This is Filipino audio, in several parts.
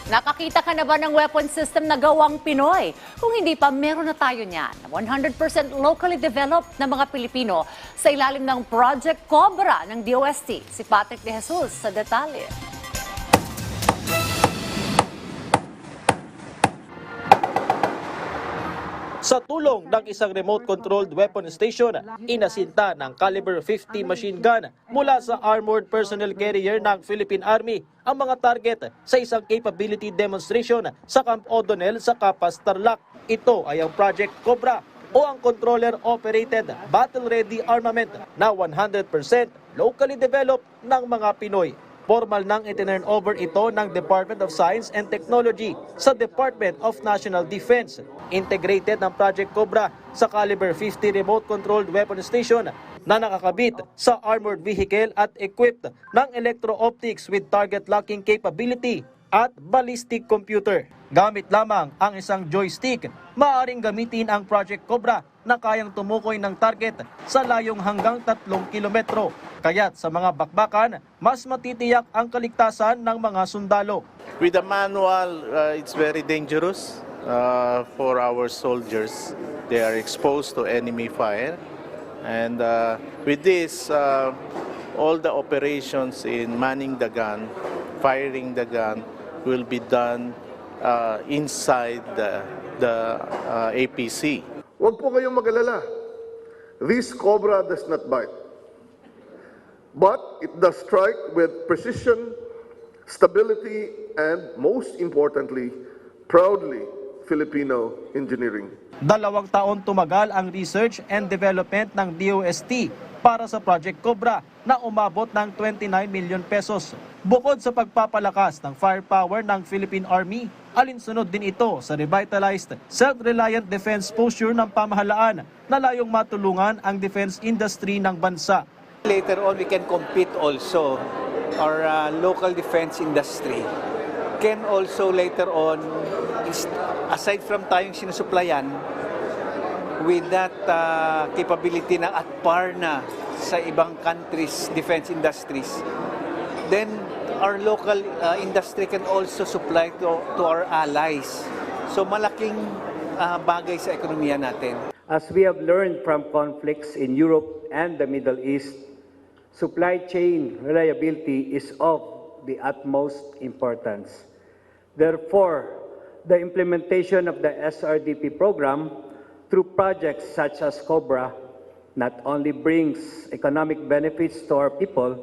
Nakakita ka na ba ng weapon system na gawang Pinoy? Kung hindi pa, meron na tayo niyan. 100% locally developed na mga Pilipino sa ilalim ng Project Cobra ng DOST. Si Patrick De Jesus sa detalye. Sa tulong ng isang remote-controlled weapon station, inasinta ng caliber 50 machine gun mula sa armored personnel carrier ng Philippine Army ang mga target sa isang capability demonstration sa Camp O'Donnell sa Capas, Tarlac. Ito ay ang Project Cobra o ang controller-operated battle-ready armament na 100% locally developed ng mga Pinoy. Formal nang itinurn over ito ng Department of Science and Technology sa Department of National Defense. Integrated ng Project Cobra sa caliber 50 remote-controlled weapon station na nakakabit sa armored vehicle at equipped ng electro-optics with target locking capability at ballistic computer. Gamit lamang ang isang joystick, maaaring gamitin ang Project Cobra na kayang tumukoy ng target sa layong hanggang 3 kilometro. Kaya't sa mga bakbakan, mas matitiyak ang kaligtasan ng mga sundalo. With the manual, it's very dangerous for our soldiers. They are exposed to enemy fire. And with this, all the operations in manning the gun, firing the gun, will be done inside the APC. Huwag po kayong mag-alala. This cobra does not bite. But it does strike with precision, stability, and most importantly, proudly Filipino engineering. 2 taon tumagal ang research and development ng DOST para sa Project Cobra na umabot ng 29 million pesos. Bukod sa pagpapalakas ng firepower ng Philippine Army, alinsunod din ito sa revitalized, self-reliant defense posture ng pamahalaan na layong matulungan ang defense industry ng bansa. Later on, we can compete also. Our local defense industry can also later on, aside from tayong sinusuplayan, with that capability na at par na sa ibang countries' defense industries, then our local industry can also supply to our allies. So malaking bagay sa ekonomiya natin. As we have learned from conflicts in Europe and the Middle East, supply chain reliability is of the utmost importance. Therefore, the implementation of the SRDP program through projects such as COBRA not only brings economic benefits to our people,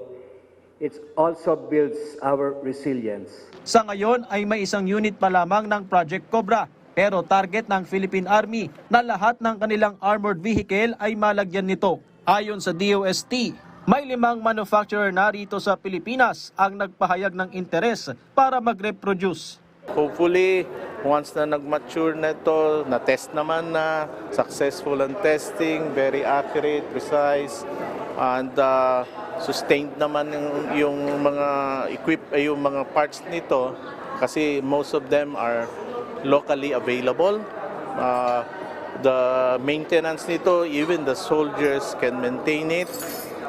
it also builds our resilience. Sa ngayon ay may isang unit pa lamang ng Project Cobra, pero target ng Philippine Army na lahat ng kanilang armored vehicle ay malagyan nito. Ayon sa DOST, may 5 manufacturer na rito sa Pilipinas ang nagpahayag ng interes para mag-reproduce. Hopefully, once na nag-mature na ito, na-test naman na, successful ang testing, very accurate, precise, and sustained naman yung mga yung mga parts nito kasi most of them are locally available. The maintenance nito, even the soldiers can maintain it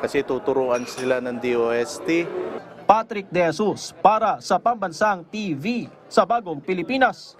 kasi tuturuan sila ng DOST. Patrick De Jesus para sa Pambansang TV sa Bagong Pilipinas.